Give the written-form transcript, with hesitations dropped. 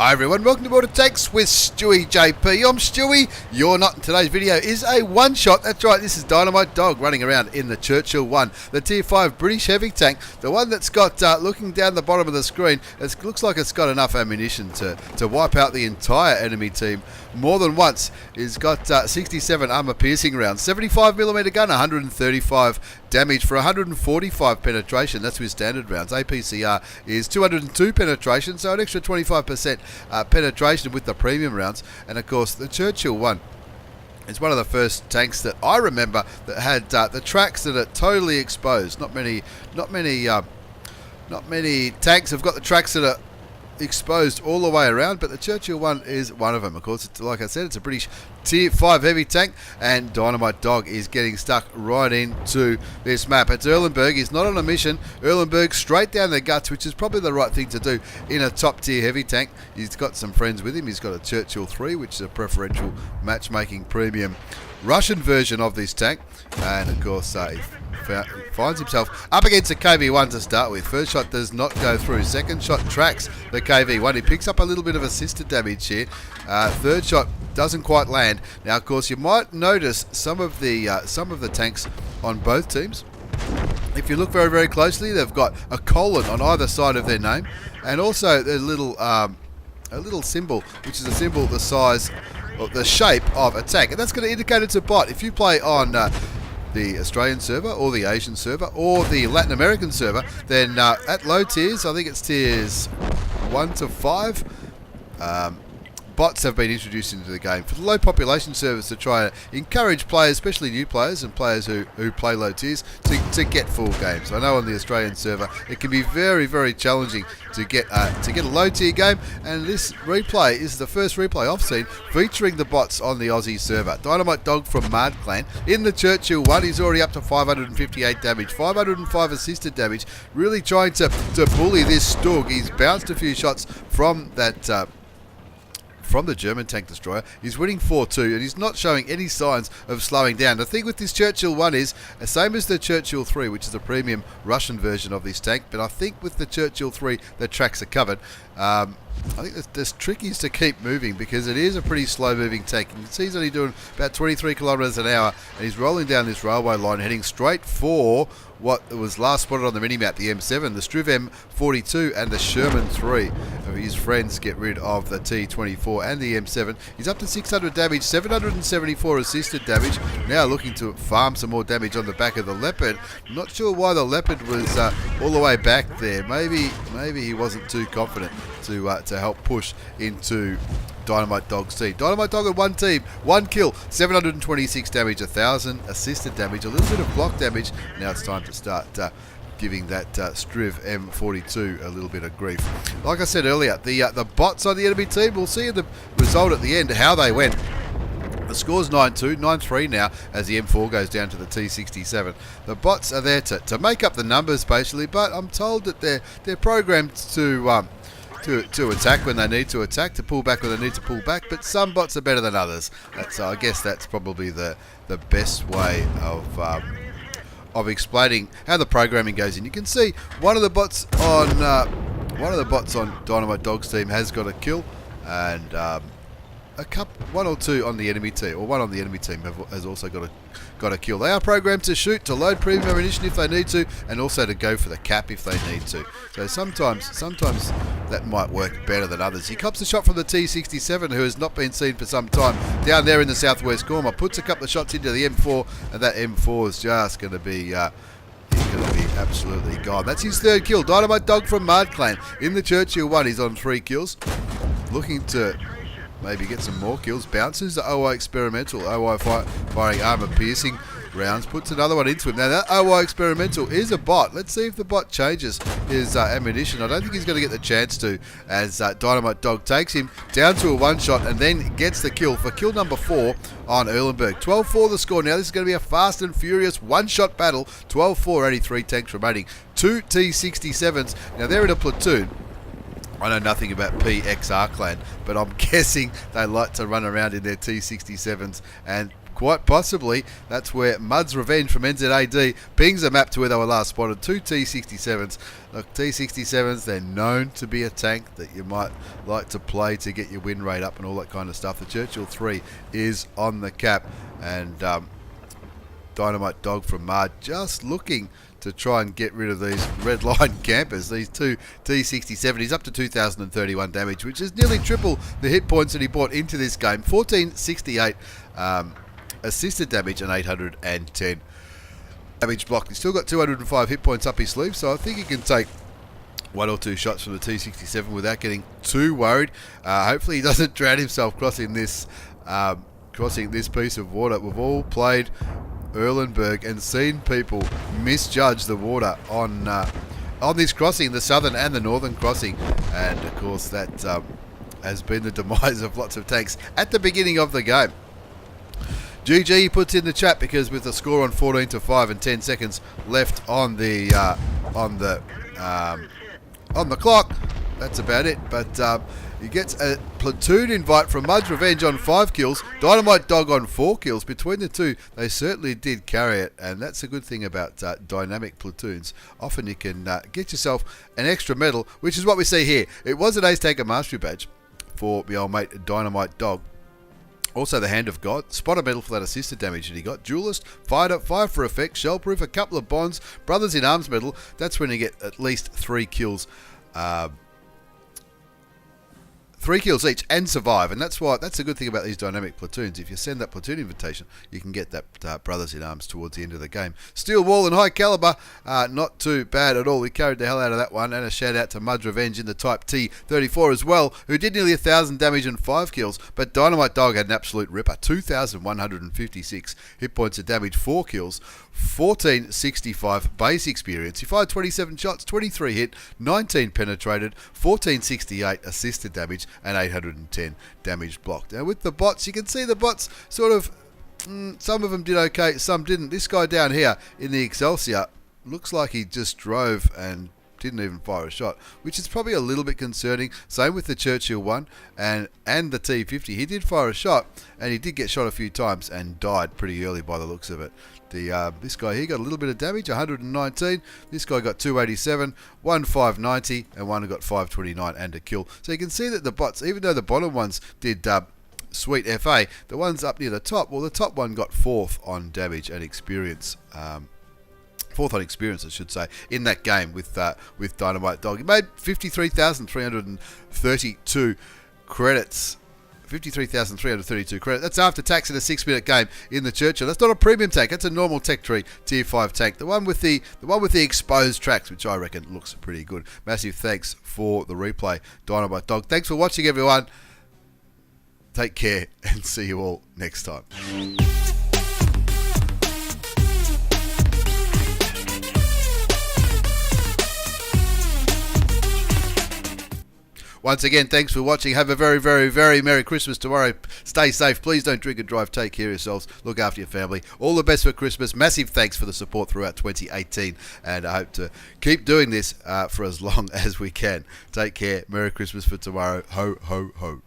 Hi everyone, welcome to WOTCCASIA with stewiejp. I'm Stewie, you're not. Today's video is a one-shot. That's right, this is Dynamite Dog running around in the Churchill 1, the Tier 5 British heavy tank, the one that's got, looking down the bottom of the screen, it looks like it's got enough ammunition to wipe out the entire enemy team more than once. It's got 67 armor-piercing rounds, 75mm gun, 135 damage for 145 penetration. That's with standard rounds. APCR is 202 penetration, so an extra 25% penetration with the premium rounds. And of course, the Churchill 1 is one of the first tanks that I remember that had the tracks that are totally exposed. Not many tanks have got the tracks that are exposed all the way around, but the Churchill 1 is one of them. Of course, like I said, it's a British Tier 5 heavy tank, and Dynamite Dog is getting stuck right into this map. It's Erlenberg. He's not on a mission. Erlenberg straight down the guts, which is probably the right thing to do in a top tier heavy tank. He's got some friends with him. He's got a Churchill 3, which is a preferential matchmaking premium Russian version of this tank, and of course he finds himself up against a KV1 to start with. First shot does not go through. Second shot tracks the KV1. He picks up a little bit of assisted damage here. Third shot doesn't quite land. Now, of course, you might notice some of the tanks on both teams. If you look very, very closely, they've got a colon on either side of their name, and also a little symbol, which is a symbol the size or the shape of a tank, and that's going to indicate it's a bot. If you play on the Australian server or the Asian server or the Latin American server, then at low tiers, I think it's tiers 1 to 5, bots have been introduced into the game for the low population servers to try to encourage players, especially new players and players who play low tiers, to get full games. I know on the Australian server it can be very, very challenging to get a low tier game, and this replay is the first replay I've seen featuring the bots on the Aussie server. Dynamite Dog from Mad Clan in the Churchill 1, he's already up to 558 damage, 505 assisted damage, really trying to bully this Stug. He's bounced a few shots from that from the German tank destroyer. He's winning 4-2, and he's not showing any signs of slowing down. The thing with this Churchill 1 is the same as the Churchill 3, which is the premium Russian version of this tank, but I think with the Churchill 3 the tracks are covered. I think the trick is to keep moving, because it is a pretty slow moving tank. You can see he's only doing about 23 kilometers an hour, and he's rolling down this railway line heading straight for what was last spotted on the minimap, the M7, the Striv M42 and the Sherman 3. His friends get rid of the T24 and the M7. He's up to 600 damage, 774 assisted damage. Now looking to farm some more damage on the back of the Leopard. I'm not sure why the Leopard was all the way back there. Maybe he wasn't too confident to help push into Dynamite Dog's team. Dynamite Dog at one team, one kill, 726 damage, 1000 assisted damage, a little bit of block damage. Now it's time to start giving that Striv M42 a little bit of grief. Like I said earlier, the bots on the enemy team, we'll see the result at the end, how they went. The score's 9-2, 9-3 now as the M4 goes down to the T67. The bots are there to make up the numbers basically, but I'm told that they're programmed to attack when they need to attack, to pull back when they need to pull back, but some bots are better than others. So I guess that's probably the best way of explaining how the programming goes in. You can see one of the bots on Dynamite Dog's team has got a kill, and one or two on the enemy team, or one on the enemy team has also got a kill. They are programmed to shoot, to load premium ammunition if they need to, and also to go for the cap if they need to. So sometimes that might work better than others. He cops a shot from the T67, who has not been seen for some time, down there in the southwest corner. Puts a couple of shots into the M4, and that M4 is just going to be absolutely gone. That's his third kill. Dynamite Dog from Mad Clan in the Churchill 1. He's on 3 kills, looking to maybe get some more kills. Bounces the OI experimental, OI firing armor piercing rounds, puts another one into him. Now that OI experimental is a bot. Let's see if the bot changes his ammunition. I don't think he's going to get the chance to, as Dynamite Dog takes him down to a one shot and then gets the kill for kill number 4 on Erlenberg. 12-4 the score. Now this is going to be a fast and furious one-shot battle. 12-4, only 3 tanks remaining. 2 T67s. Now they're in a platoon. I know nothing about PXR clan, but I'm guessing they like to run around in their T67s and quite possibly that's where Mud's Revenge from NZAD pings a map to where they were last spotted. 2 T67s. Look, T67s, they're known to be a tank that you might like to play to get your win rate up and all that kind of stuff. The Churchill 3 is on the cap, and Dynamite Dog from Mard just looking to try and get rid of these red line campers. These two T67. He's up to 2,031 damage, which is nearly triple the hit points that he brought into this game. 1,468 assisted damage and 810 damage blocked. He's still got 205 hit points up his sleeve, so I think he can take one or two shots from the T67 without getting too worried. Hopefully he doesn't drown himself crossing this piece of water. We've all played Erlenberg and seen people misjudge the water on this crossing, the southern and the northern crossing, and of course that has been the demise of lots of tanks at the beginning of the game. GG puts in the chat, because with the score on 14-5 and 10 seconds left on the clock, that's about it. But he gets a platoon invite from Mud's Revenge on 5 kills, Dynamite Dog on 4 kills. Between the two, they certainly did carry it, and that's a good thing about dynamic platoons. Often you can get yourself an extra medal, which is what we see here. It was an Ace Tanker Mastery Badge for the old mate Dynamite Dog. Also the Hand of God, Spotter medal for that assisted damage that he got. Duelist, Fighter, Fire for Effect, Shellproof, a couple of bonds, Brothers in Arms medal. That's when you get at least 3 kills. 3 kills each and survive, and that's a good thing about these dynamic platoons. If you send that platoon invitation, you can get that Brothers in Arms towards the end of the game. Steel Wall and High Caliber, not too bad at all. We carried the hell out of that one, and a shout out to Mud's Revenge in the Type T34 as well, who did nearly 1,000 damage and 5 kills, but Dynamite Dog had an absolute ripper. 2,156 hit points of damage, 4 kills, 1,465 base experience. He fired 27 shots, 23 hit, 19 penetrated, 1,468 assisted damage, and 810 damage blocked. Now with the bots, you can see the bots sort of, some of them did okay, some didn't. This guy down here in the Excelsior looks like he just drove and didn't even fire a shot, which is probably a little bit concerning. Same with the Churchill 1 and the T50. He did fire a shot, and he did get shot a few times and died pretty early by the looks of it. This guy here got a little bit of damage, 119. This guy got 287, one 590, and one got 529 and a kill. So you can see that the bots, even though the bottom ones did sweet FA, the ones up near the top, well, the top one got 4th on damage and experience. 4th on experience, I should say, in that game with Dynamite Dog. He made 53,332 credits. 53,332 credit. That's after tax in a 6-minute game in the Churchill. That's not a premium tank. That's a normal Tech Tree Tier 5 tank. The one with the exposed tracks, which I reckon looks pretty good. Massive thanks for the replay, Dynamite Dog. Thanks for watching, everyone. Take care, and see you all next time. Once again, thanks for watching. Have a very, very, very Merry Christmas tomorrow. Stay safe. Please don't drink and drive. Take care of yourselves. Look after your family. All the best for Christmas. Massive thanks for the support throughout 2018. And I hope to keep doing this for as long as we can. Take care. Merry Christmas for tomorrow. Ho, ho, ho.